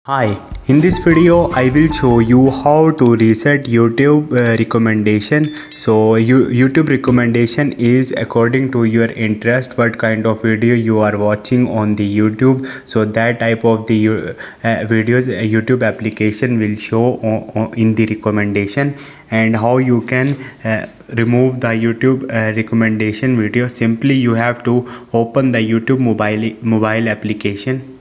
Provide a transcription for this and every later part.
Hi, in this video I will show you how to reset YouTube recommendation. So YouTube recommendation is according to your interest, what kind of video you are watching on the YouTube. So that type of the videos YouTube application will show in the recommendation. And how you can remove the YouTube recommendation video. Simply you have to open the YouTube mobile application.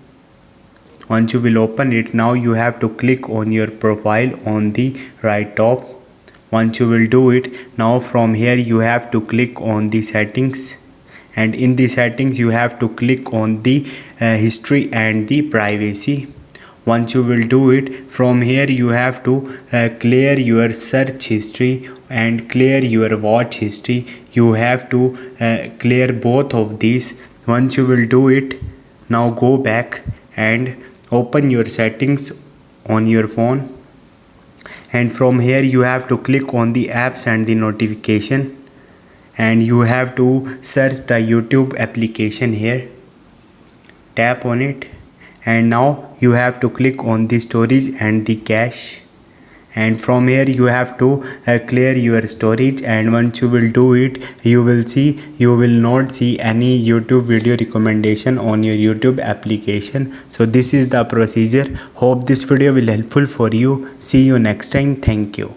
Once you will open it, now you have to click on your profile on the right top. Once you will do it, now from here you have to click on the settings, and in the settings you have to click on the history and the privacy. Once you will do it, from here you have to clear your search history and clear your watch history. You have to clear both of these. Once you will do it, now go back and open your settings on your phone, and from here you have to click on the apps and the notification, and you have to search the YouTube application here. Tap on it, and now you have to click on the storage and the cache, and from here you have to clear your storage. And once you will do it, you will not see any YouTube video recommendation on your YouTube application. So this is the procedure. Hope this video will helpful for you. See you next time. Thank you.